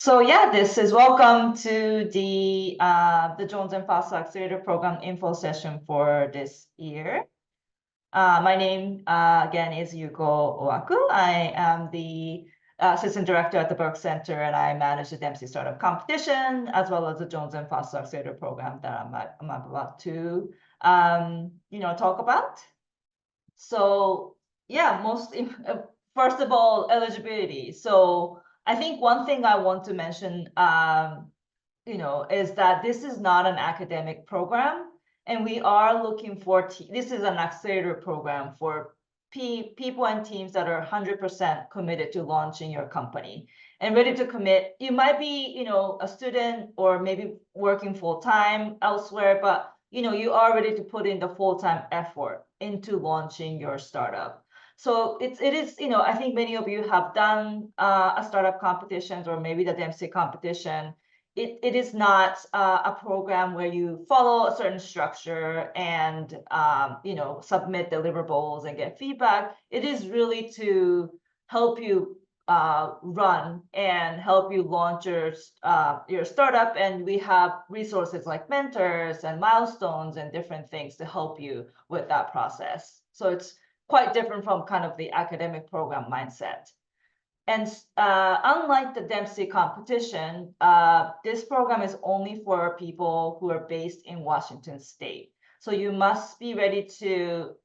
So yeah, this is welcome to the Jones Foster Accelerator program info session for this year. My name again is Yuko Oaku. I am the assistant director at the Buerk Center, and I manage the Dempsey Startup Competition as well as the Jones Foster Accelerator program that I'm about to talk about. So yeah, first of all, eligibility. So I think one thing I want to mention, is that this is not an academic program, and we are looking for this is an accelerator program for people and teams that are 100% committed to launching your company and ready to commit. You might be, a student or maybe working full time elsewhere, but you are ready to put in the full-time effort into launching your startup. So it is, I think many of you have done a startup competitions or maybe the Dempsey competition. It is not a program where you follow a certain structure and submit deliverables and get feedback. It is really to help you run and help you launch your startup, and we have resources like mentors and milestones and different things to help you with that process. So it's quite different from kind of the academic program mindset. And unlike the Dempsey competition, this program is only for people who are based in Washington State. So you must be ready to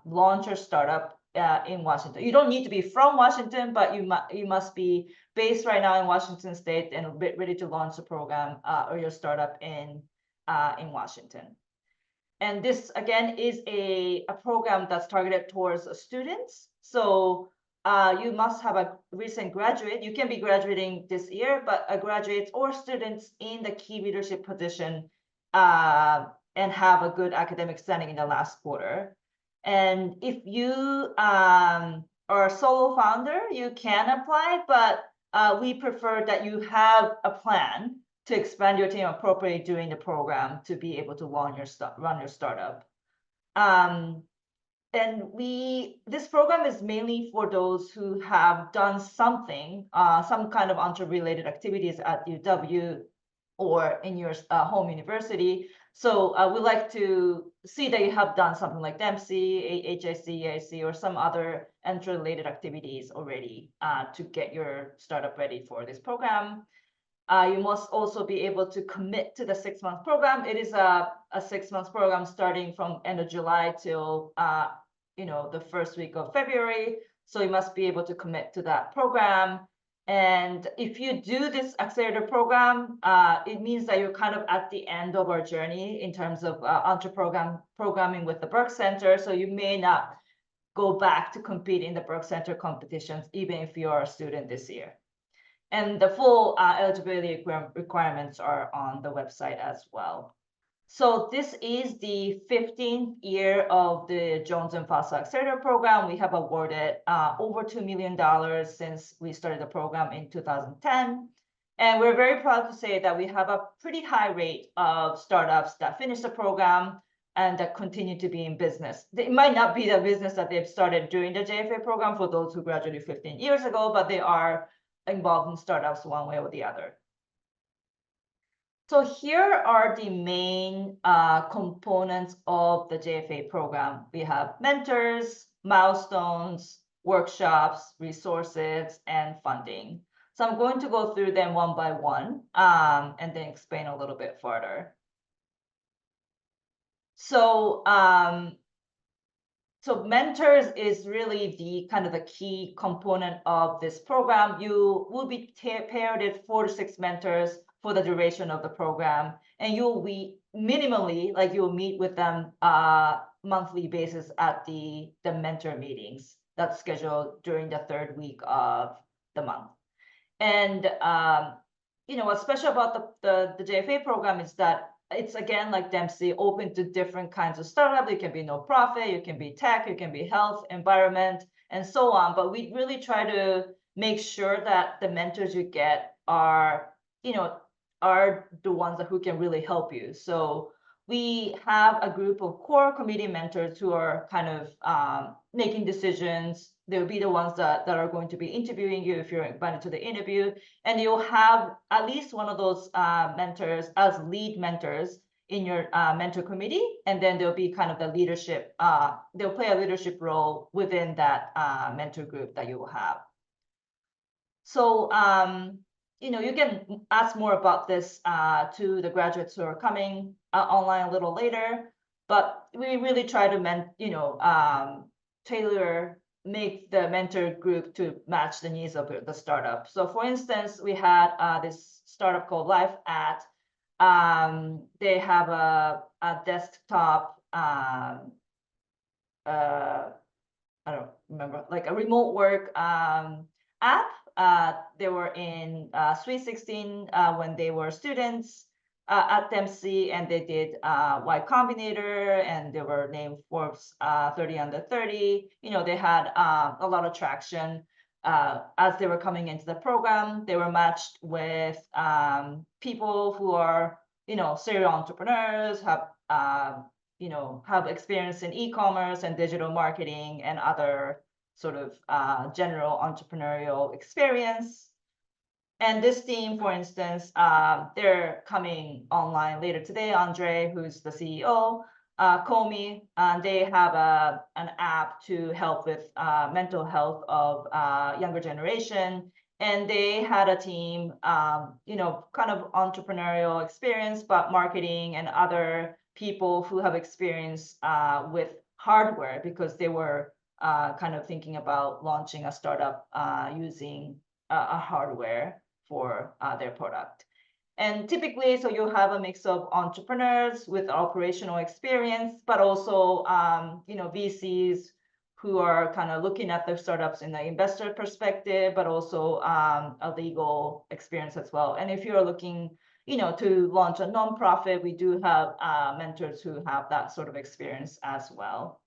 launch your startup in Washington. You don't need to be from Washington, but you must be based right now in Washington State and ready to launch the program or your startup in Washington. And this again is a program that's targeted towards students. So you must have a recent graduate. You can be graduating this year, but a graduate or students in the key leadership position and have a good academic standing in the last quarter. And if you are a solo founder, you can apply, but we prefer that you have a plan to expand your team appropriately during the program to be able to run your startup. And this program is mainly for those who have done something, some kind of entrepreneur-related activities at UW or in your home university. So we like to see that you have done something like Dempsey, HIC, EIC, or some other entrepreneur-related activities already to get your startup ready for this program. You must also be able to commit to the 6-month program. It is a 6-month program starting from end of July till the first week of February. So you must be able to commit to that program. And if you do this accelerator program, it means that you're kind of at the end of our journey in terms of programming with the Buerk Center. So you may not go back to compete in the Buerk Center competitions, even if you are a student this year. And the full eligibility requirements are on the website as well. So this is the 15th year of the Jones Foster Accelerator program. We have awarded over $2 million since we started the program in 2010. And we're very proud to say that we have a pretty high rate of startups that finish the program and that continue to be in business. It might not be the business that they've started during the JFA program for those who graduated 15 years ago, but they are involved in startups one way or the other. So here are the main components of the JFA program. We have mentors, milestones, workshops, resources, and funding. So I'm going to go through them one by one and then explain a little bit further. So so mentors is really the kind of the key component of this program. You will be paired with 4 to 6 mentors for the duration of the program, and you'll be minimally, like you'll meet with them monthly basis at the mentor meetings that's scheduled during the 3rd week of the month. And what's special about the JFA program is that it's, again, like Dempsey, open to different kinds of startup. You can be no profit, you can be tech, you can be health, environment, and so on. But we really try to make sure that the mentors you get are the ones who can really help you. So we have a group of core committee mentors who are kind of making decisions, they'll be the ones that are going to be interviewing you if you're invited to the interview. And you'll have at least one of those mentors as lead mentors in your mentor committee. And then there'll be kind of the leadership, they'll play a leadership role within that mentor group that you will have. So, you can ask more about this to the graduates who are coming online a little later, but we really try to make the mentor group to match the needs of the startup. So for instance, we had this startup called Life at, they have a desktop, I don't remember, like a remote work app. They were in Sweet 16 when they were students at Dempsey, and they did Y Combinator, and they were named Forbes 30 under 30. They had a lot of traction as they were coming into the program. They were matched with people who are, serial entrepreneurs, have experience in e-commerce and digital marketing and other sort of general entrepreneurial experience. And this team, for instance, they're coming online later today. André, who's the CEO, Komi, they have an app to help with mental health of younger generation. And they had a team, kind of entrepreneurial experience, but marketing and other people who have experience with hardware, because they were kind of thinking about launching a startup using a hardware for their product. And typically, so you'll have a mix of entrepreneurs with operational experience, but also, VCs who are kind of looking at the startups in the investor perspective, but also a legal experience as well. And if you're looking, to launch a nonprofit, we do have mentors who have that sort of experience as well.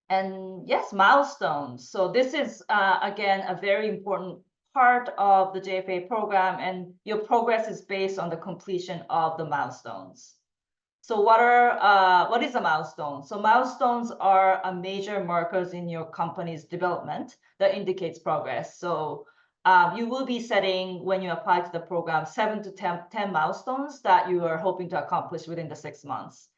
And yes, milestones. So this is, again, a very important part of the JFA program, and your progress is based on the completion of the milestones. So what is a milestone? So milestones are a major markers in your company's development that indicates progress. So you will be setting, when you apply to the program, 7 to 10 milestones that you are hoping to accomplish within the 6 months.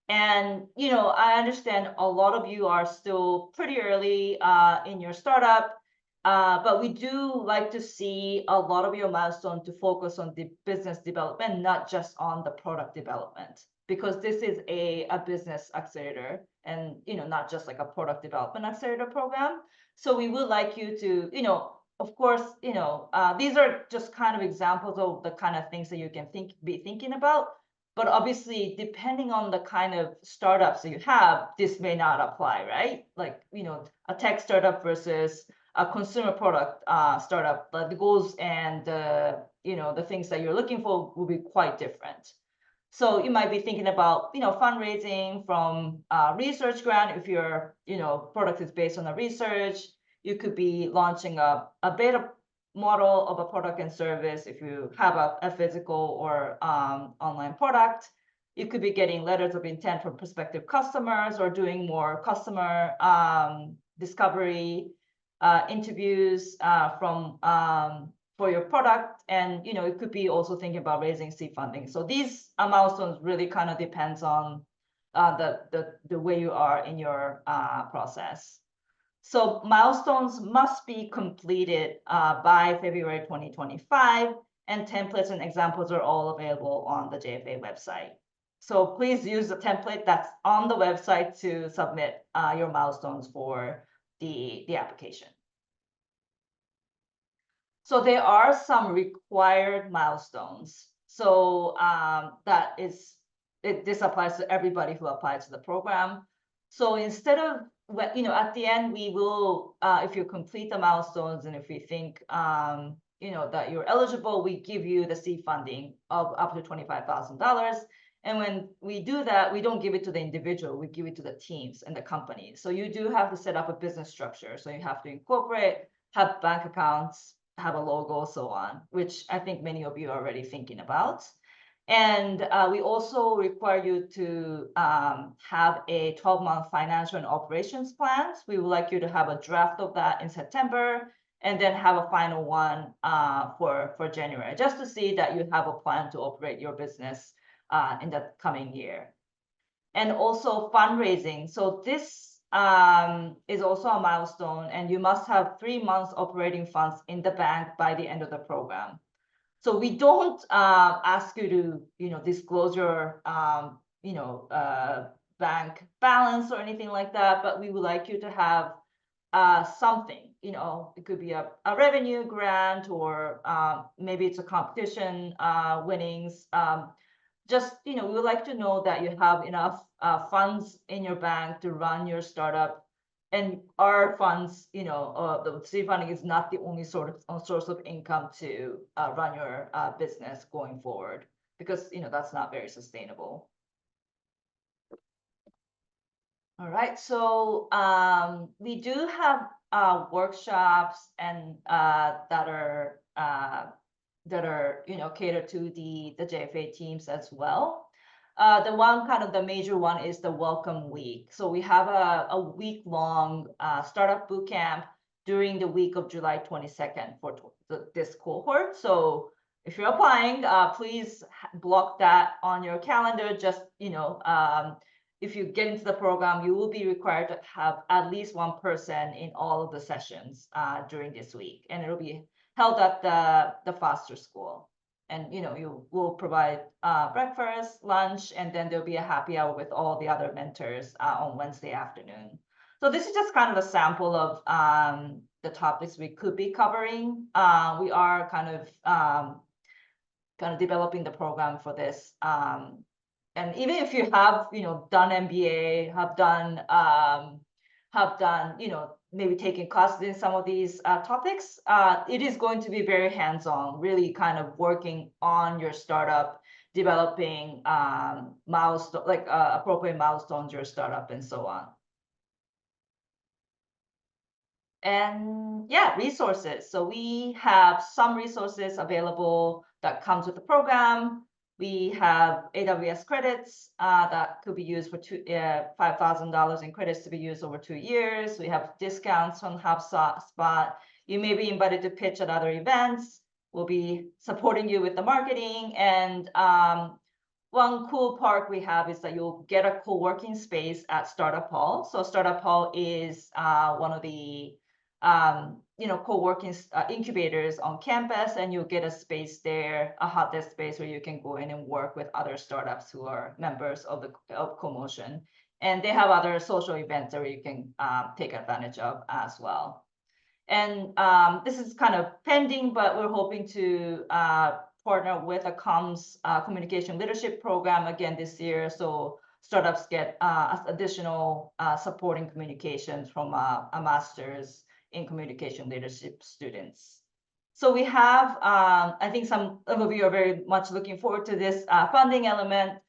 And, I understand a lot of you are still pretty early in your startup, but we do like to see a lot of your milestones to focus on the business development, not just on the product development, because this is a business accelerator and, not just like a product development accelerator program. So we would like you to, of course, these are just kind of examples of the kind of things that you can be thinking about. But obviously, depending on the kind of startups that you have, this may not apply, right? Like, a tech startup versus a consumer product startup, but the goals and the things that you're looking for will be quite different. So you might be thinking about, fundraising from research grant if your, product is based on a research. You could be launching a beta model of a product and service if you have a physical or online product. You could be getting letters of intent from prospective customers, or doing more customer discovery interviews for your product. And it could be also thinking about raising seed funding. So these milestones really kind of depends on the way you are in your process. So milestones must be completed by February 2025, and templates and examples are all available on the JFA website. So please use the template that's on the website to submit your milestones for the application. So there are some required milestones. So this applies to everybody who applies to the program. So instead of, at the end, we will, if you complete the milestones and if we think, that you're eligible, we give you the seed funding of up to $25,000. And when we do that, we don't give it to the individual, we give it to the teams and the company. So you do have to set up a business structure. So you have to incorporate, have bank accounts, have a logo, so on, which I think many of you are already thinking about. And we also require you to have a 12-month financial and operations plan. We would like you to have a draft of that in September, and then have a final one for January, just to see that you have a plan to operate your business in the coming year. And also fundraising. So this is also a milestone, and you must have 3 months operating funds in the bank by the end of the program. So we don't ask you to, disclose your, bank balance or anything like that, but we would like you to have something. It could be a revenue grant, or maybe it's a competition winnings. Just, we would like to know that you have enough funds in your bank to run your startup. And our funds, the seed funding is not the only source of income to run your business going forward, because that's not very sustainable. All right, so we do have workshops and that are catered to the JFA teams as well. The one kind of the major one is the welcome week. So we have a week-long startup bootcamp during the week of July 22nd for this cohort. So if you're applying, please block that on your calendar. Just, if you get into the program, you will be required to have at least one person in all of the sessions during this week. And it'll be held at the Foster School. And you will provide breakfast, lunch, and then there'll be a happy hour with all the other mentors on Wednesday afternoon. So this is just kind of a sample of the topics we could be covering. We are kind of developing the program for this. And even if you have done MBA, have done maybe taking classes in some of these topics, it is going to be very hands-on, really kind of working on your startup, developing milestone, like appropriate milestones, your startup, and so on. And yeah, resources. So we have some resources available that comes with the program. We have AWS credits that could be used for $5,000 in credits to be used over 2 years. We have discounts on HubSpot. You may be invited to pitch at other events. We'll be supporting you with the marketing. And one cool part we have is that you'll get a co-working space at Startup Hall. So Startup Hall is one of the co-working incubators on campus, and you'll get a space there, a hot desk space where you can go in and work with other startups who are members of CoMotion. And they have other social events that you can take advantage of as well. And this is kind of pending, but we're hoping to partner with a comms communication leadership program again this year. So startups get additional supporting communications from a master's in communication leadership students. So we have, I think some of you are very much looking forward to this funding element.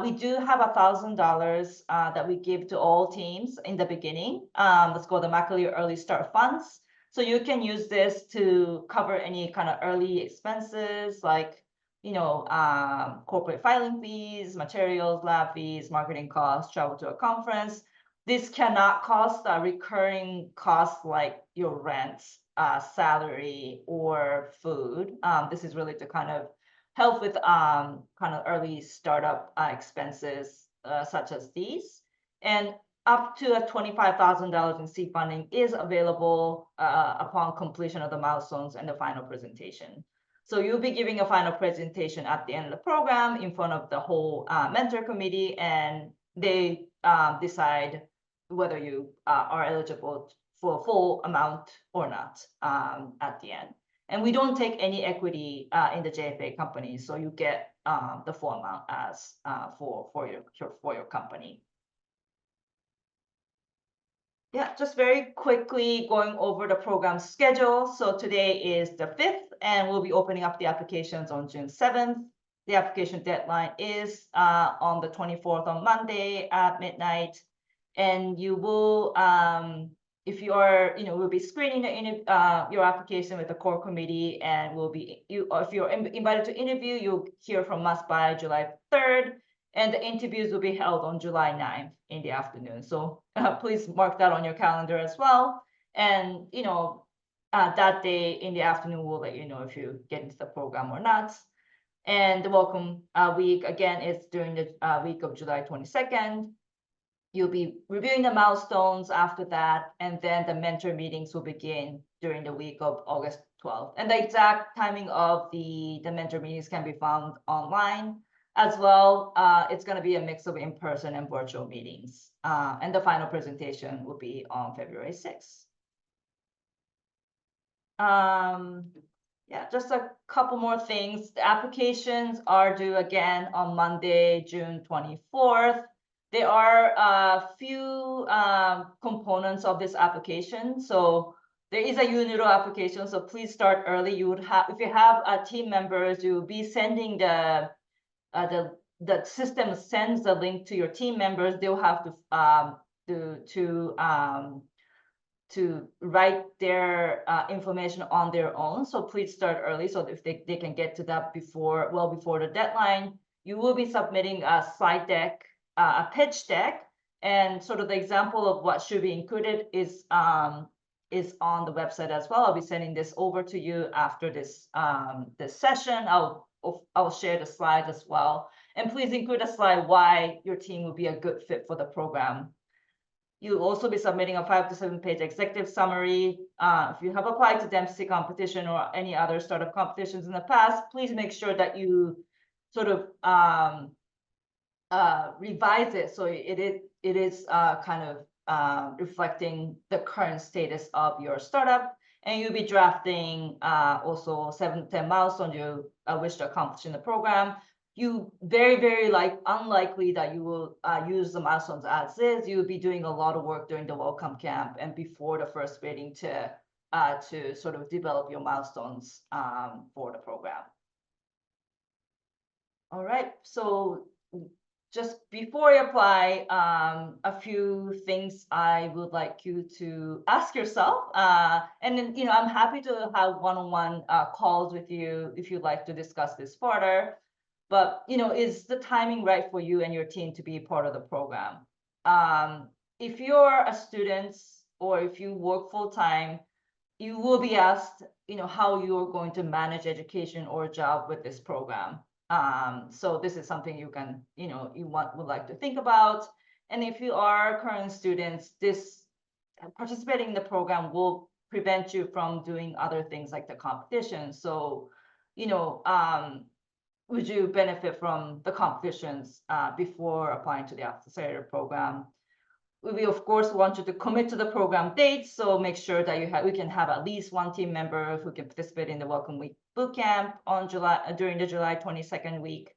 We do have $1,000 that we give to all teams in the beginning. Let's call the McAleer Early Start Funds. So you can use this to cover any kind of early expenses like, corporate filing fees, materials, lab fees, marketing costs, travel to a conference. This cannot cost a recurring cost like your rent, salary, or food. This is really to kind of help with kind of early startup expenses such as these. And up to $25,000 in seed funding is available upon completion of the milestones and the final presentation. So you'll be giving a final presentation at the end of the program in front of the whole mentor committee, and they decide whether you are eligible for a full amount or not at the end. And we don't take any equity in the JFA company, so you get the full amount as for your company. Yeah, just very quickly going over the program schedule. So today is the 5th, and we'll be opening up the applications on June 7th. The application deadline is on the 24th on Monday at midnight. And you will if you are, we'll be screening your application with the core committee, and if you're invited to interview, you'll hear from us by July 3rd, and the interviews will be held on July 9th in the afternoon. So please mark that on your calendar as well. And, that day in the afternoon, we'll let you know if you get into the program or not. And the welcome week, again, is during the week of July 22nd. You'll be reviewing the milestones after that, and then the mentor meetings will begin during the week of August 12th. And the exact timing of the mentor meetings can be found online as well. It's going to be a mix of in-person and virtual meetings. And the final presentation will be on February 6th. Yeah, just a couple more things. The applications are due again on Monday, June 24th. There are a few components of this application. So there is a UNIRO application, so please start early. You would have, if you have team members, you will be sending the system sends the link to your team members. They'll have to write their information on their own. So please start early so if they can get to that well before the deadline. You will be submitting a slide deck, a pitch deck, and sort of the example of what should be included is on the website as well. I'll be sending this over to you after this this session. I'll share the slides as well. And please include a slide why your team will be a good fit for the program. You'll also be submitting a 5 to 7 page executive summary. If you have applied to Dempsey competition or any other startup competitions in the past, please make sure that you sort of revise it so it is kind of reflecting the current status of your startup. And you'll be drafting also 7 to 10 milestones you wish to accomplish in the program. You very unlikely that you will use the milestones as is. You'll be doing a lot of work during the welcome camp and before the first meeting to sort of develop your milestones for the program. All right, so just before you apply, a few things I would like you to ask yourself. And then, I'm happy to have one-on-one calls with you if you'd like to discuss this further. But, is the timing right for you and your team to be part of the program? If you're a student or if you work full-time, you will be asked, how you're going to manage education or job with this program. So this is something you can, would like to think about. And if you are current students, participating in the program will prevent you from doing other things like the competition. So, would you benefit from the competitions before applying to the accelerator program? We of course want you to commit to the program dates, so make sure that we can have at least one team member who can participate in the Welcome Week bootcamp during the July 22nd week.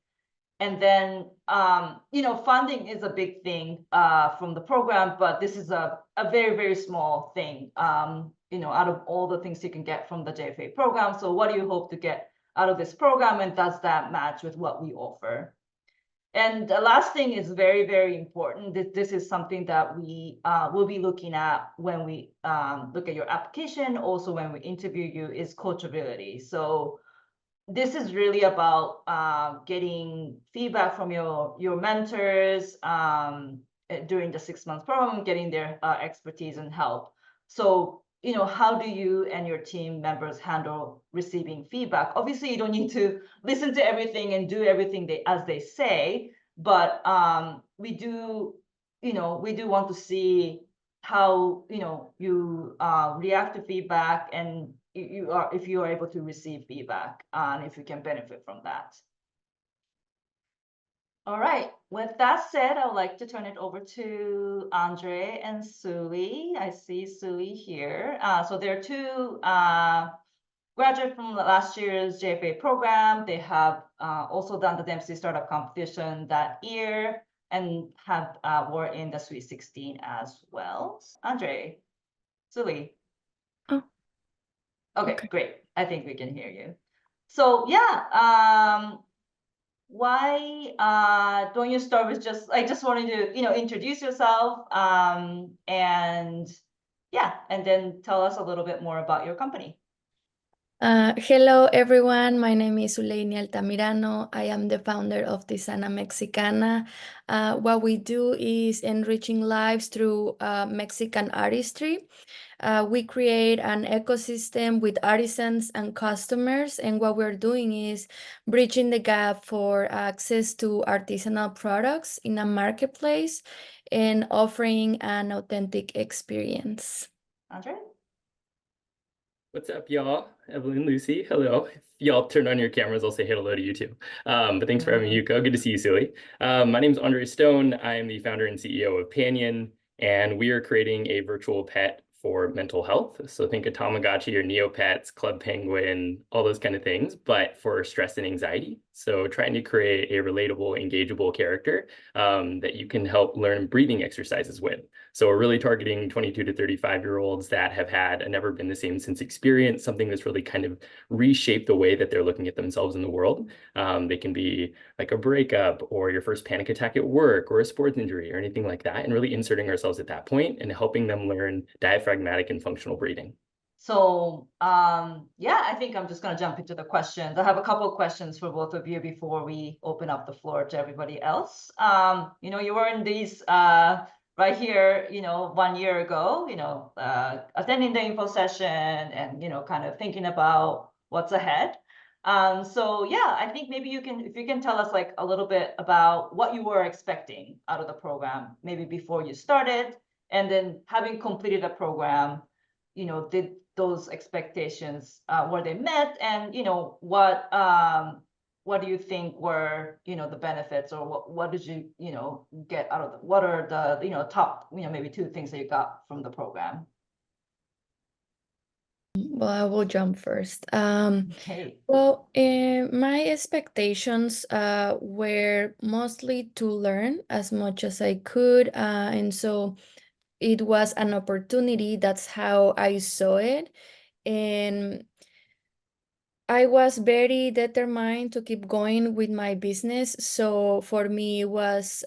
And then, funding is a big thing from the program, but this is a very small thing, out of all the things you can get from the JFA program. So what do you hope to get out of this program, and does that match with what we offer? And the last thing is very important. This is something that we will be looking at when we look at your application, also when we interview you, is coachability. So this is really about getting feedback from your mentors during the 6-month program, getting their expertise and help. So how do you and your team members handle receiving feedback? Obviously, you don't need to listen to everything and do everything as they say, but we do want to see how you react to feedback, and if you are able to receive feedback, and if you can benefit from that. All right, with that said, I would like to turn it over to André and Suli. I see Suli here. So there are two graduates from last year's JFA program. They have also done the Dempsey Startup Competition that year and were in the Sweet 16 as well. André, Suli. Oh. Okay, great. I think we can hear you. So yeah, why don't you start with I just wanted to introduce yourself, and yeah, and then tell us a little bit more about your company. Hello, everyone. My name is Uleini Altamirano. I am the founder of Tisana Mexicana. What we do is enriching lives through Mexican artistry. We create an ecosystem with artisans and customers, and what we're doing is bridging the gap for access to artisanal products in a marketplace and offering an authentic experience. Andre? What's up, y'all? Evelyn, Lucy, hello. If y'all turn on your cameras, I'll say hello to you too. But thanks for having me, Yuko. Good to see you, Silly. My name's André Stone. I am the founder and CEO of Panyon, and we are creating a virtual pet for mental health. So think of Tamagotchi or Neopets, Club Penguin, all those kind of things, but for stress and anxiety. So trying to create a relatable, engageable character that you can help learn breathing exercises with. So we're really targeting 22 to 35-year-olds that have had a never been the same since experience, something that's really kind of reshaped the way that they're looking at themselves in the world. They can be like a breakup or your first panic attack at work or a sports injury or anything like that, and really inserting ourselves at that point and helping them learn diaphragmatic and functional breathing. So yeah, I think I'm just going to jump into the questions. I have a couple of questions for both of you before we open up the floor to everybody else. You were in these right here, 1 year ago, attending the info session and, kind of thinking about what's ahead. So yeah, I think maybe if you can tell us like a little bit about what you were expecting out of the program, maybe before you started, and then having completed the program, did those expectations, were they met? And, what do you think were, the benefits, or what did you, get out of what are the, top, maybe 2 things that you got from the program? Well, I will jump first. Okay. Well, my expectations were mostly to learn as much as I could, and so it was an opportunity. That's how I saw it. And I was very determined to keep going with my business. So for me, it was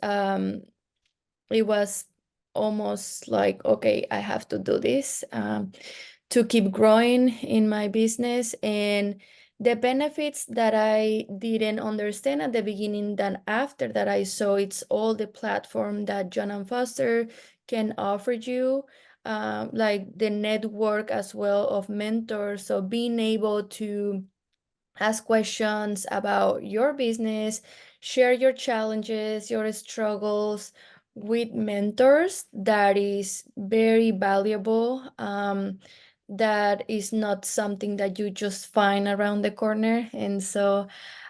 almost like, okay, I have to do this to keep growing in my business. And the benefits that I didn't understand at the beginning, then after that I saw it's all the platform that Jones Foster can offer you, like the network as well of mentors. So being able to ask questions about your business, share your challenges, your struggles with mentors, that is very valuable. That is not something that you just find around the corner. And so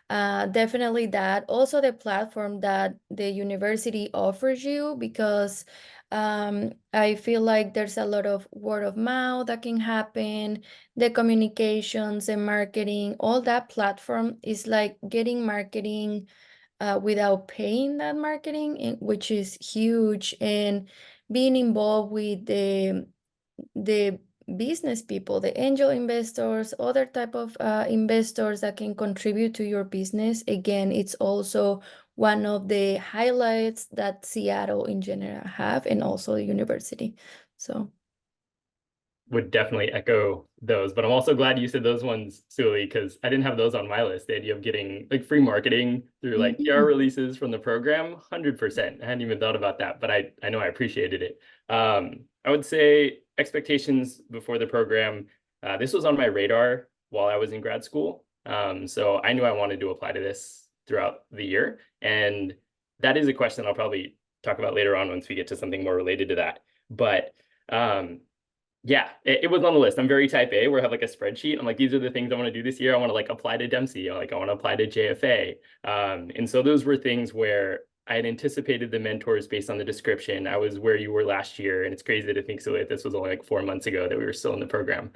definitely that. Also the platform that the university offers you, because I feel like there's a lot of word of mouth that can happen, the communications and marketing, all that platform is like getting marketing without paying that marketing, which is huge. And being involved with the business people, the angel investors, other type of investors that can contribute to your business. Again, it's also one of the highlights that Seattle in general have, and also the university. So Would definitely echo those, but I'm also glad you said those ones, Sully, because I didn't have those on my list. The idea of getting like free marketing through like PR releases from the program, 100%. I hadn't even thought about that, but I know I appreciated it. I would say expectations before the program, this was on my radar while I was in grad school. So I knew I wanted to apply to this throughout the year. And that is a question I'll probably talk about later on once we get to something more related to that. But yeah, it was on the list. I'm very type A, where I have like a spreadsheet. I'm like, these are the things I want to do this year. I want to like apply to Dempsey. I want to apply to JFA. And so those were things where I had anticipated the mentors based on the description. I was where you were last year. And it's crazy to think so that this was only like 4 months ago that we were still in the program.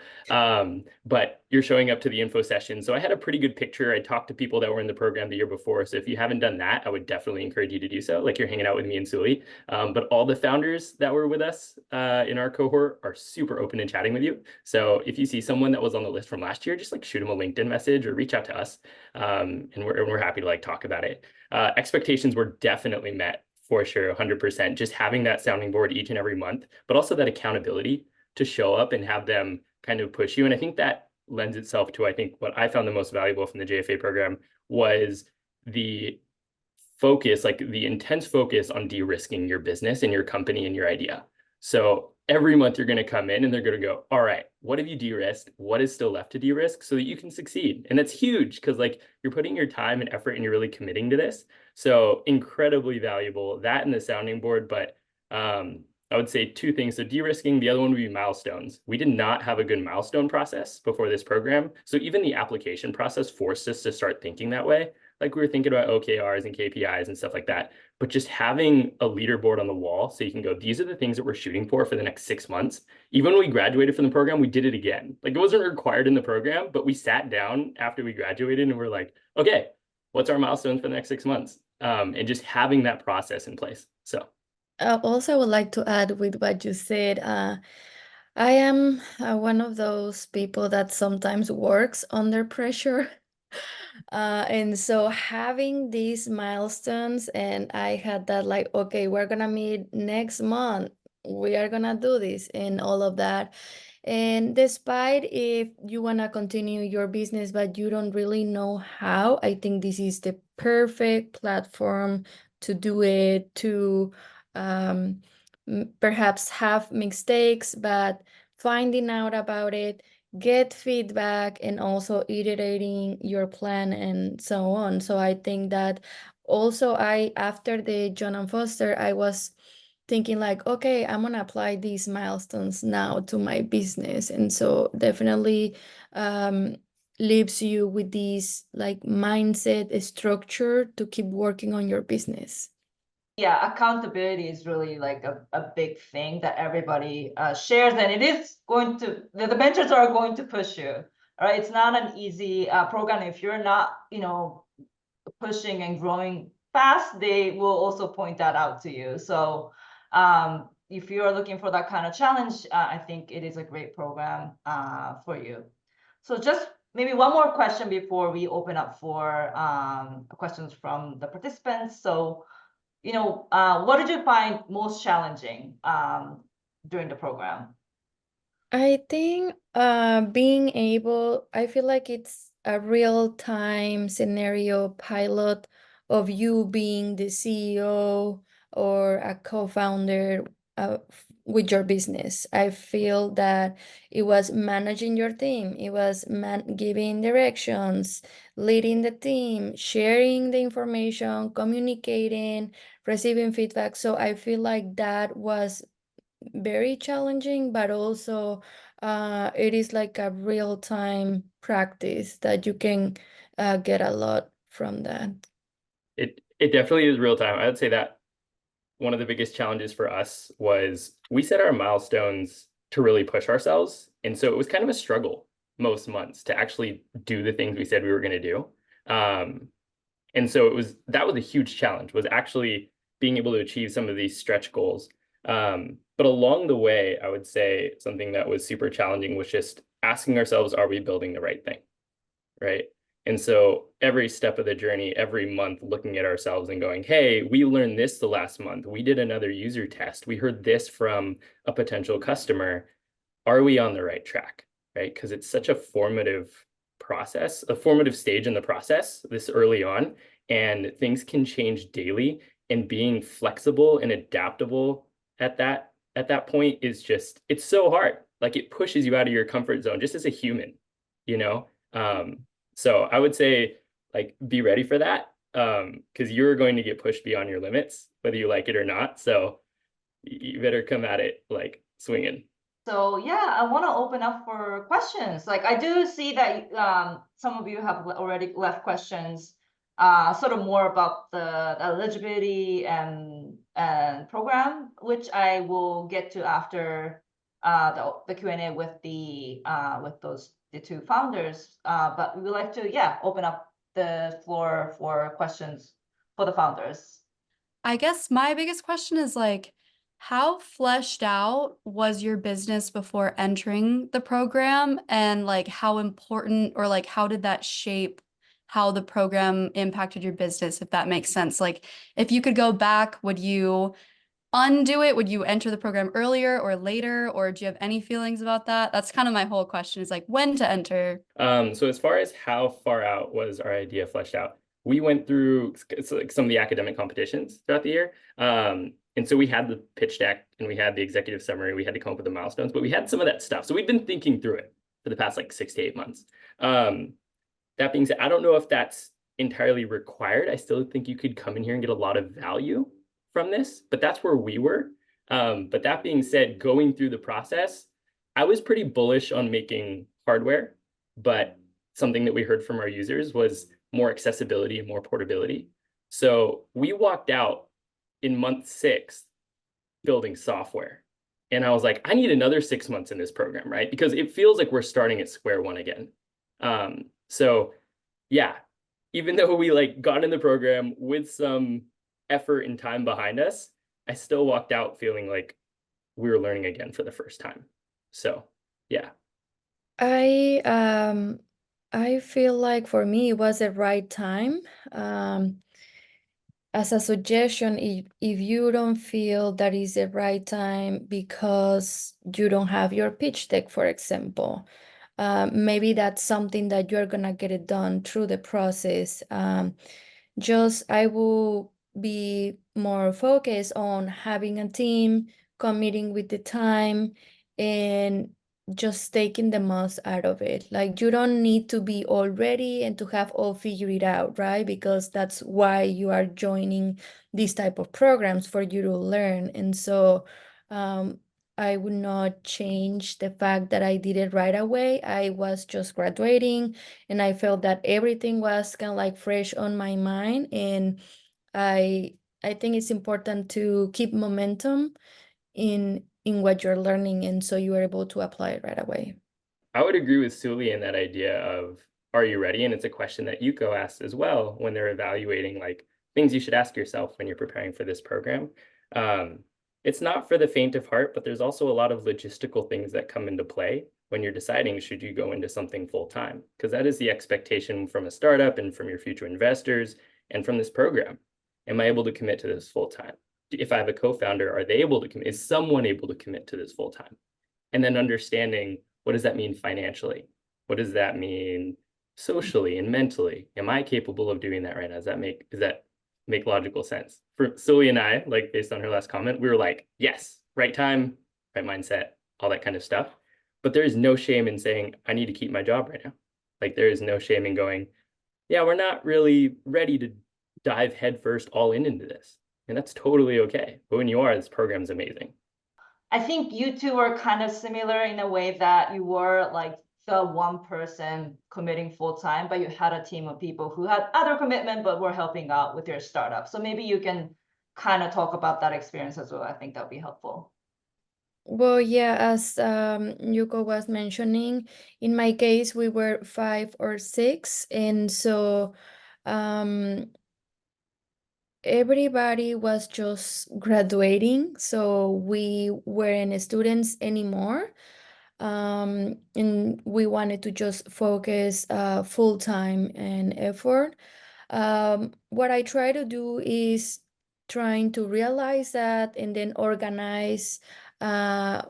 But you're showing up to the info session. So I had a pretty good picture. I talked to people that were in the program the year before. So if you haven't done that, I would definitely encourage you to do so. Like you're hanging out with me and Sully. But all the founders that were with us in our cohort are super open and chatting with you. So if you see someone that was on the list from last year, just like shoot them a LinkedIn message or reach out to us. And we're happy to like talk about it. Expectations were definitely met for sure, 100%. Just having that sounding board each and every month, but also that accountability. to show up and have them kind of push you. And I think that lends itself to, I think what I found the most valuable from the JFA program was the focus, like the intense focus on de-risking your business and your company and your idea. So every month you're going to come in and they're going to go, all right, what have you de-risked? What is still left to de-risk so that you can succeed? And that's huge because like you're putting your time and effort and you're really committing to this. So incredibly valuable, that and the sounding board. But I would say two things. So de-risking, the other one would be milestones. We did not have a good milestone process before this program. So even the application process forced us to start thinking that way. Like we were thinking about OKRs and KPIs and stuff like that, but just having a leaderboard on the wall so you can go, these are the things that we're shooting for the next 6 months. Even when we graduated from the program, we did it again. Like it wasn't required in the program, but we sat down after we graduated and we're like, okay, what's our milestones for the next 6 months? And just having that process in place. So Also, I would like to add with what you said. I am one of those people that sometimes works under pressure. And so having these milestones, and I had that like, okay, we're gonna meet next month. We are gonna do this and all of that. And despite if you wanna continue your business, but you don't really know how, I think this is the perfect platform to do it, to perhaps have mistakes, but finding out about it, get feedback, and also iterating your plan and so on. So I think that also after the John Foster, I was thinking like, okay, I'm gonna apply these milestones now to my business. And so definitely leaves you with this like mindset structure to keep working on your business. Yeah, accountability is really like a big thing that everybody shares, and it is going to, the mentors are going to push you, right? It's not an easy program. If you're not, pushing and growing fast, they will also point that out to you. So if you're looking for that kind of challenge, I think it is a great program for you. So just maybe one more question before we open up for questions from the participants. So what did you find most challenging during the program? I think I feel like it's a real-time scenario pilot of you being the CEO or a co-founder with your business. I feel that it was managing your team, it was giving directions, leading the team, sharing the information, communicating, receiving feedback. So I feel like that was very challenging, but also it is like a real-time practice that you can get a lot from that. it definitely is real time. I would say that one of the biggest challenges for us was we set our milestones to really push ourselves. And so it was kind of a struggle most months to actually do the things we said we were going to do. And so that was a huge challenge, was actually being able to achieve some of these stretch goals. But along the way, I would say something that was super challenging was just asking ourselves, are we building the right thing? Right. And so every step of the journey, every month, looking at ourselves and going, hey, we learned this the last month. We did another user test. We heard this from a potential customer. Are we on the right track? Right. Because it's such a formative process, a formative stage in the process this early on, and things can change daily. And being flexible and adaptable at that point is just, it's so hard. Like it pushes you out of your comfort zone just as a human, So I would say like be ready for that because you're going to get pushed beyond your limits, whether you like it or not. So you better come at it like swinging. So yeah, I want to open up for questions. Like I do see that some of you have already left questions, sort of more about the eligibility and program, which I will get to after the Q&A with the two founders. But we would like to open up the floor for questions for the founders. I guess my biggest question is like, how fleshed out was your business before entering the program, and like how important or like how did that shape how the program impacted your business, if that makes sense? Like if you could go back, would you undo it? Would you enter the program earlier or later, or do you have any feelings about that? That's kind of my whole question, is like when to enter. So as far as how far out was our idea fleshed out, we went through some of the academic competitions throughout the year. And so we had the pitch deck and we had the executive summary. We had to come up with the milestones, but we had some of that stuff. So we've been thinking through it for the past like 6 to 8 months. That being said, I don't know if that's entirely required. I still think you could come in here and get a lot of value from this, but that's where we were. But that being said, going through the process, I was pretty bullish on making hardware, but something that we heard from our users was more accessibility and more portability. So we walked out in month 6 building software. And I was like, I need another 6 months in this program, right? Because it feels like we're starting at square one again. So yeah, even though we like got in the program with some effort and time behind us, I still walked out feeling like we were learning again for the first time. So yeah. I feel like for me it was the right time. As a suggestion, if you don't feel that is the right time because you don't have your pitch deck, for example, maybe that's something that you're gonna get it done through the process. I will be more focused on having a team, committing with the time, and just taking the most out of it. Like you don't need to be all ready and to have all figured out, right? Because that's why you are joining these type of programs, for you to learn. And so I would not change the fact that I did it right away. I was just graduating and I felt that everything was kind of like fresh on my mind. And I think it's important to keep momentum in what you're learning, and so you are able to apply it right away. I would agree with Suli in that idea of, are you ready? And it's a question that Yuko asks as well when they're evaluating like things you should ask yourself when you're preparing for this program. It's not for the faint of heart, but there's also a lot of logistical things that come into play when you're deciding, should you go into something full time? Because that is the expectation from a startup and from your future investors and from this program. Am I able to commit to this full time? If I have a co-founder, are they able to commit? Is someone able to commit to this full time? And then understanding, what does that mean financially? What does that mean socially and mentally? Am I capable of doing that right now? Does that make logical sense? For Sully and I, like based on her last comment, we were like, yes, right time, right mindset, all that kind of stuff. But there is no shame in saying, I need to keep my job right now. Like there is no shame in going, yeah, we're not really ready to dive headfirst all into this. And that's totally okay. But when you are, this program's amazing. I think you two are kind of similar in a way that you were like the one person committing full time, but you had a team of people who had other commitment, but were helping out with your startup. So maybe you can kind of talk about that experience as well. I think that'd be helpful. Well, yeah, as Yuko was mentioning, in my case, we were 5 or 6, and so everybody was just graduating, so we weren't students anymore. And we wanted to just focus full time and effort. What I try to do is trying to realize that and then organize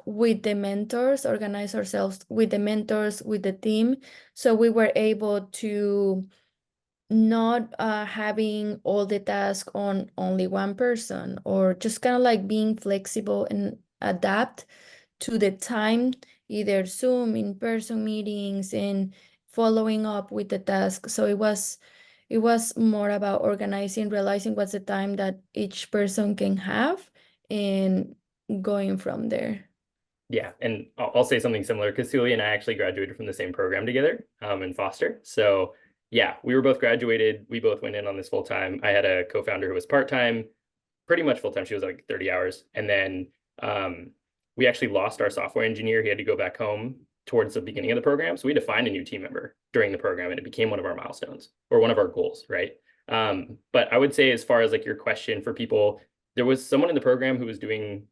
with the mentors, organize ourselves with the mentors, with the team. So we were able to not having all the tasks on only one person, or just kind of like being flexible and adapt to the time, either Zoom, in-person meetings, and following up with the task. So it was more about organizing, realizing what's the time that each person can have, and going from there. Yeah, and I'll say something similar because Celia and I actually graduated from the same program together in Foster. So yeah, we were both graduated. We both went in on this full time. I had a co-founder who was part-time, pretty much full time. She was like 30 hours. And then we actually lost our software engineer. He had to go back home towards the beginning of the program. So we had to find a new team member during the program, and it became one of our milestones or one of our goals, right? But I would say, as far as like your question for people, there was someone in the program who was doing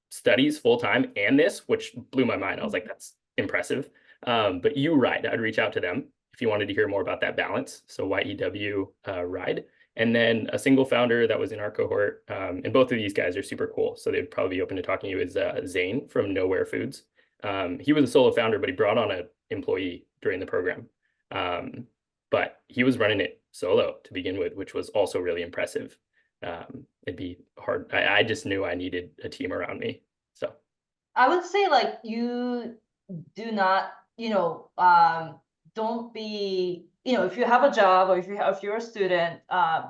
studies full time and this, which blew my mind. I was like, that's impressive. But you're right, I'd reach out to them. if you wanted to hear more about that balance. So YEW ride. And then a single founder that was in our cohort, and both of these guys are super cool, so they'd probably be open to talking to you, is Zane from Nowhere Foods. He was a solo founder, but he brought on an employee during the program. But he was running it solo to begin with, which was also really impressive. It'd be hard. I just knew I needed a team around me. So I would say, like, you do not, don't be, if you have a job or if you're a student,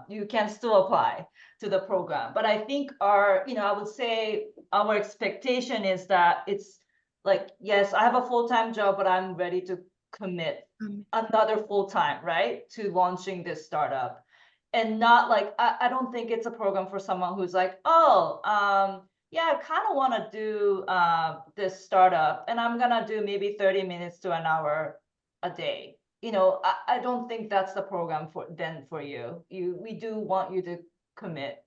you can still apply to the program. But I think I would say our expectation is that it's like, yes, I have a full-time job, but I'm ready to commit another full-time, right, to launching this startup. And not like, I don't think it's a program for someone who's like, oh, yeah, I kind of want to do this startup, and I'm gonna do maybe 30 minutes to an hour a day. I don't think that's the program for you. We do want you to commit.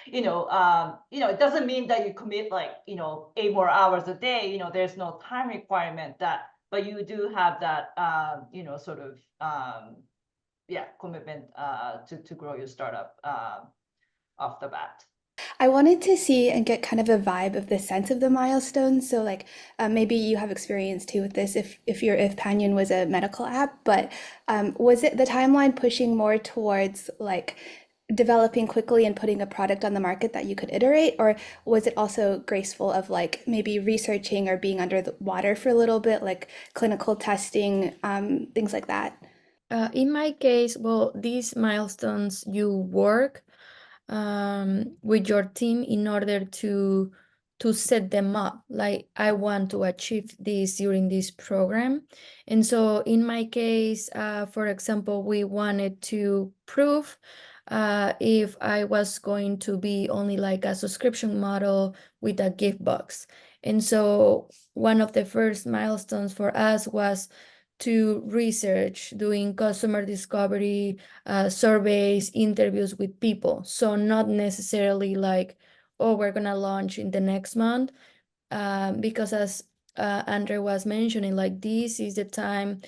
It doesn't mean that you commit like 8 more hours a day. There's no time requirement but you do have that sort of commitment to grow your startup off the bat. I wanted to see and get kind of a vibe of the sense of the milestones. So like maybe you have experience too with this if Panyon was a medical app, but was it the timeline pushing more towards like developing quickly and putting a product on the market that you could iterate, or was it also graceful of like maybe researching or being under the water for a little bit, like clinical testing, things like that? In my case, well, these milestones, you work with your team in order to set them up. Like, I want to achieve this during this program. And so in my case, for example, we wanted to prove if I was going to be only like a subscription model with a gift box. And so one of the first milestones for us was to research, doing customer discovery, surveys, interviews with people. So not necessarily like, oh, we're gonna launch in the next month, because as André was mentioning, like this is the time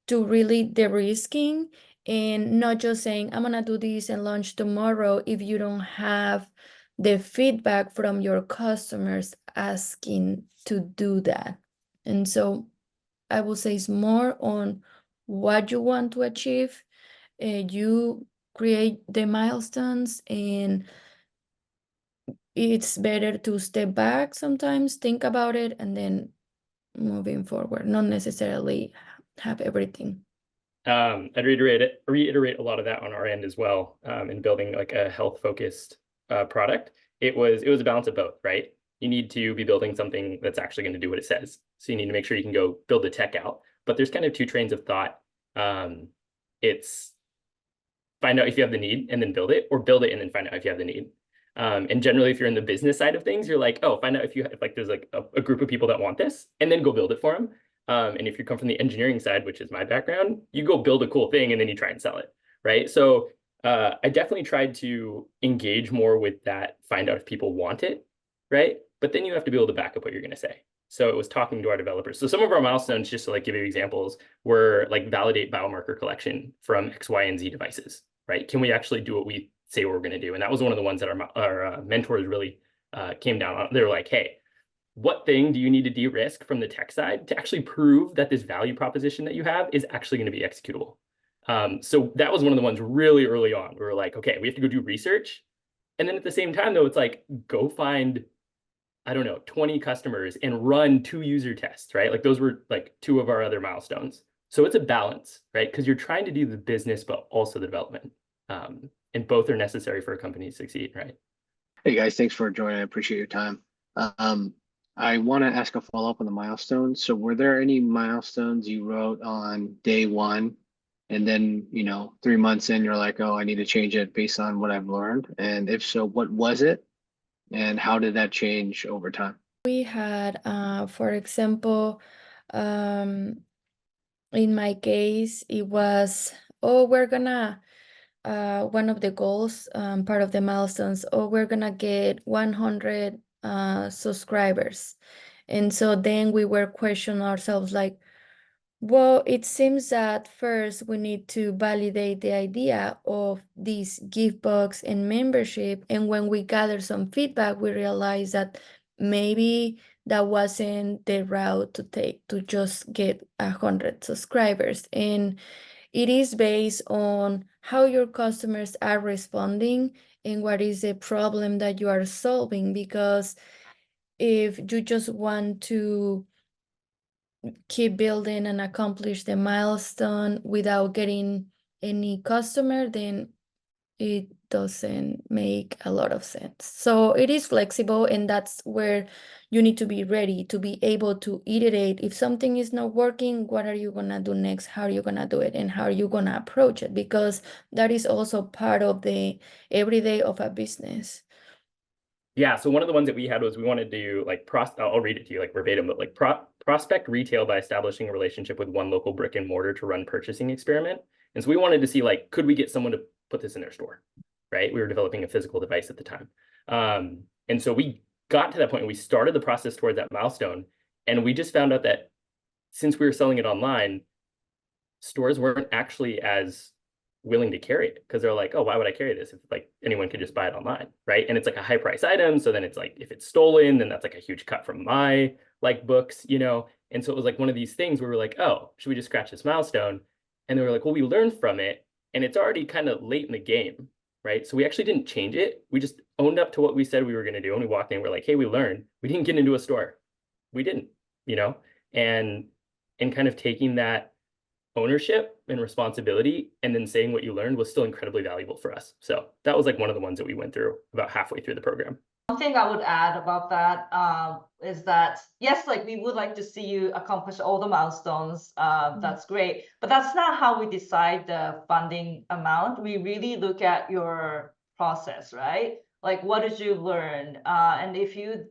to really de-risking and not just saying, I'm gonna do this and launch tomorrow if you don't have the feedback from your customers asking to do that. And so I would say it's more on what you want to achieve. You create the milestones, and it's better to step back sometimes, think about it, and then moving forward, not necessarily have everything. I'd reiterate a lot of that on our end as well, in building like a health-focused product. It was a balance of both, right? You need to be building something that's actually going to do what it says. So you need to make sure you can go build the tech out. But there's kind of two trains of thought. It's find out if you have the need and then build it, or build it and then find out if you have the need. And generally, if you're in the business side of things, you're like, oh, find out if there's like a group of people that want this, and then go build it for them. And if you come from the engineering side, which is my background, you go build a cool thing and then you try and sell it, right? So I definitely tried to engage more with that, find out if people want it, right? But then you have to be able to back up what you're going to say. So it was talking to our developers. So some of our milestones, just to like give you examples, were like validate biomarker collection from X, Y, and Z devices, right? Can we actually do what we say we're going to do? And that was one of the ones that our mentors really came down on. They were like, hey, what thing do you need to de-risk from the tech side to actually prove that this value proposition that you have is actually going to be executable? So that was one of the ones really early on. We were like, okay, we have to go do research. And then at the same time, though, it's like, go find, I don't know, 20 customers and run 2 user tests, right? Like those were like 2 of our other milestones. So it's a balance, right? Because you're trying to do the business, but also the development. And both are necessary for a company to succeed, right? Hey guys, thanks for joining. I appreciate your time. I want to ask a follow-up on the milestones. So were there any milestones you wrote on day 1 and then, 3 months in, you're like, oh, I need to change it based on what I've learned? And if so, what was it? And how did that change over time? We had, for example, in my case, it was, oh, we're gonna, one of the goals, part of the milestones, oh, we're gonna get 100 subscribers. And so then we were questioning ourselves like, Well, it seems that first we need to validate the idea of this gift box and membership. And when we gather some feedback, we realize that maybe that wasn't the route to take to just get 100 subscribers. And it is based on how your customers are responding and what is the problem that you are solving. Because if you just want to keep building and accomplish the milestone without getting any customer, then it doesn't make a lot of sense. So it is flexible, and that's where you need to be ready to be able to iterate. If something is not working, what are you gonna do next? How are you gonna do it? And how are you gonna approach it? Because that is also part of the everyday of a business. Yeah, so one of the ones that we had was we wanted to like I'll read it to you like verbatim, but like prospect retail by establishing a relationship with one local brick and mortar to run purchasing experiment. And so we wanted to see like, could we get someone to put this in their store, right? We were developing a physical device at the time. And so we got to that point and we started the process toward that milestone. And we just found out that since we were selling it online, stores weren't actually as willing to carry it because they're like, oh, why would I carry this if like anyone could just buy it online, right? And it's like a high price item. So then it's like, if it's stolen, then that's like a huge cut from my like books, you know? And so it was like one of these things where we're like, oh, should we just scratch this milestone? And they were like, well, we learned from it and it's already kind of late in the game, right? So we actually didn't change it. We just owned up to what we said we were going to do. And we walked in, we're like, hey, we learned. We didn't get into a store. We didn't, you know? And kind of taking that ownership and responsibility and then saying what you learned was still incredibly valuable for us. So that was like one of the ones that we went through about halfway through the program. One thing I would add about that is that, yes, like we would like to see you accomplish all the milestones. That's great. But that's not how we decide the funding amount. We really look at your process, right? Like, what did you learn? And if you,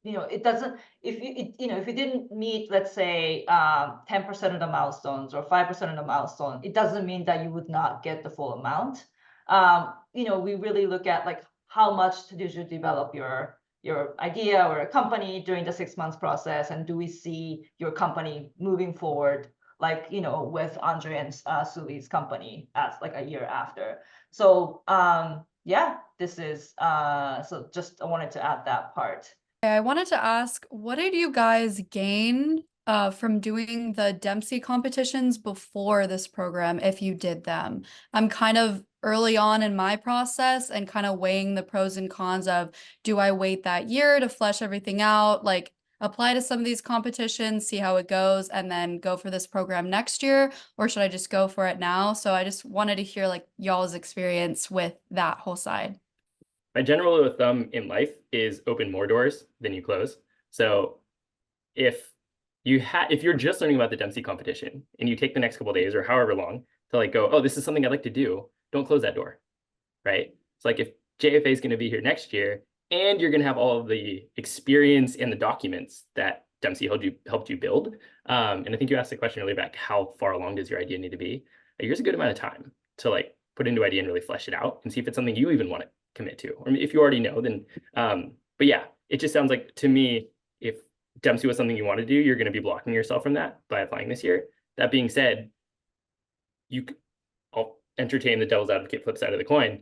it doesn't, if you didn't meet, let's say, 10% of the milestones or 5% of the milestone, it doesn't mean that you would not get the full amount. We really look at like, how much did you develop your idea or a company during the 6 months process, and do we see your company moving forward, like with André and Suli's company as like a year after. So yeah, this is so just I wanted to add that part. I wanted to ask, what did you guys gain from doing the Dempsey competitions before this program, if you did them? I'm kind of early on in my process and kind of weighing the pros and cons of, do I wait that year to flesh everything out, like apply to some of these competitions, see how it goes, and then go for this program next year, or should I just go for it now? So I just wanted to hear like y'all's experience with that whole side. My general rule of thumb in life is open more doors than you close. So if you're just learning about the Dempsey competition and you take the next couple of days or however long to like go, oh, this is something I'd like to do, don't close that door, right? It's like if JFA is going to be here next year and you're going to have all of the experience and the documents that Dempsey helped you build. And I think you asked the question earlier about how far along does your idea need to be? A year's a good amount of time to like put into idea and really flesh it out and see if it's something you even want to commit to. Or if you already know, then, but yeah, it just sounds like to me, if Dempsey was something you want to do, you're going to be blocking yourself from that by applying this year. That being said, I'll entertain the devil's advocate flip side of the coin.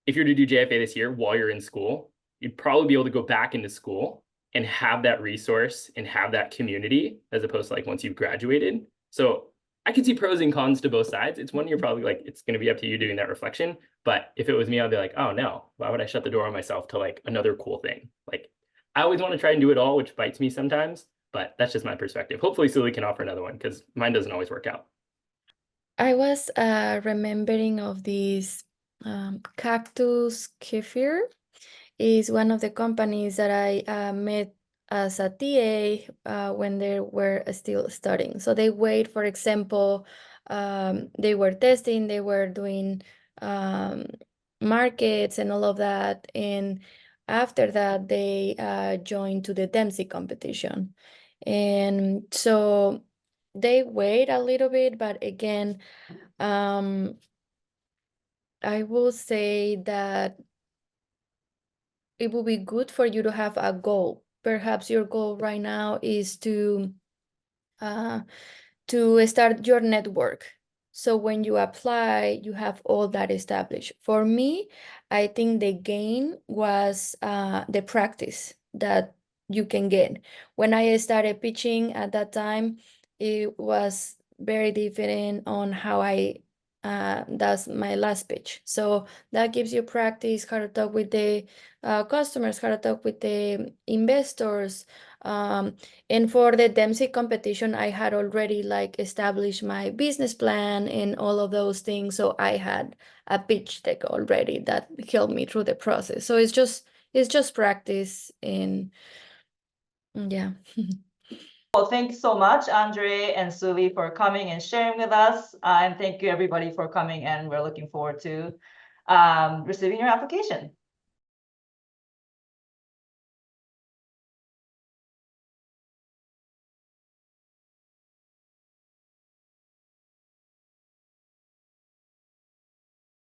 If you're to do JFA this year while you're in school, you'd probably be able to go back into school and have that resource and have that community as opposed to like once you've graduated. So I could see pros and cons to both sides. It's one you're probably like, it's going to be up to you doing that reflection. But if it was me, I'd be like, oh no, why would I shut the door on myself to like another cool thing? Like I always want to try and do it all, which bites me sometimes, but that's just my perspective. Hopefully Suli can offer another one because mine doesn't always work out. I was remembering of this Cactus Kefir is one of the companies that I met as a TA when they were still studying. So they wait, for example, they were testing, they were doing markets and all of that. And after that, they joined to the Dempsey competition. And so they wait a little bit, but again, I will say that it will be good for you to have a goal. Perhaps your goal right now is to to start your network. So when you apply, you have all that established. For me, I think the gain was the practice that you can get. When I started pitching at that time, it was very different on how that's my last pitch. So that gives you practice, how to talk with the customers, how to talk with the investors. And for the Dempsey competition, I had already like established my business plan and all of those things. So I had a pitch deck already that helped me through the process. So it's just practice and yeah. Well, thanks so much, Andre and Suli, for coming and sharing with us. And thank you everybody for coming, and we're looking forward to receiving your application.